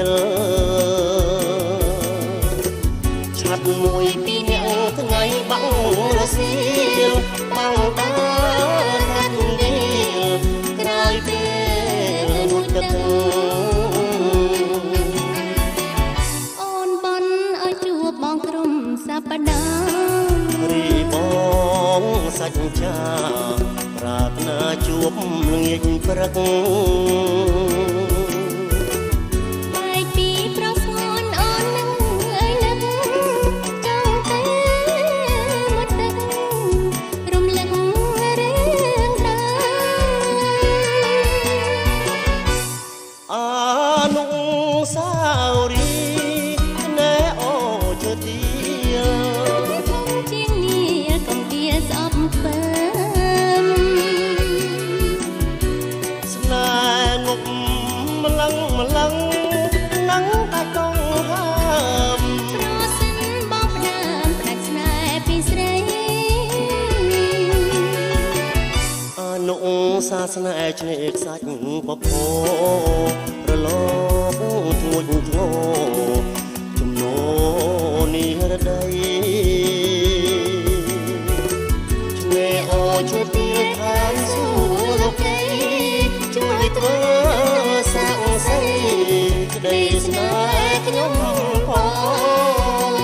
លឆាត់មួយពីរនាក់ថ្ងៃបាក់រសៀលបាំងតាថាត់យេក្រោយពេលមួយទឹកអូនបនឲ្យជួបបងក្រុមសប្តាហ៍រីបងសាច់ចាប្រាថ្នាជួបល្ងាចព្រឹកបែកពីប្រស្ងន់អូននឹងអើយនឹកចង់ទៅមកទឹករំលឹករឿងរ៉ាវអនុស្សាវរីយ៍ណែអូជើទីជាងនេះកុំវាស្អប់ពើស្នេហ៍ងប់ម្លឹងនឹងតែកងហើមប្រសិនបងផ្ដើមផ្ដាច់ស្នេហ៍ពីស្រីអនុសាសនាឆ្នេរខ្សាច់ពពរលកធ្ងួចធ្ងោចំណោនេះរដីឆ្នេរអូជួយពីខាងសួរលោកីជួយធ្វើសាក់សីក្តីស្នេហ៍ខ្ញុំផង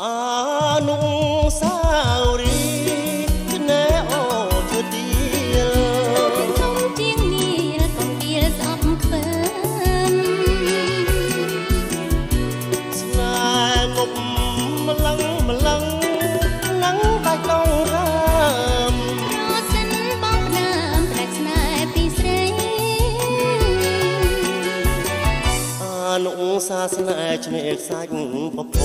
អនុស្សាវរីយ៍ណែអូជើទីធំជាងនេះកុំវាស្អប់ខ្ពើមស្នេហ៍ងប់ម្លឹងនឹងតែកងហើមប្រសិនបងផ្ដើមផ្ដាច់ស្នេហ៍ពីស្រីអនុសាសនាឆ្នេរខ្សាច់ពព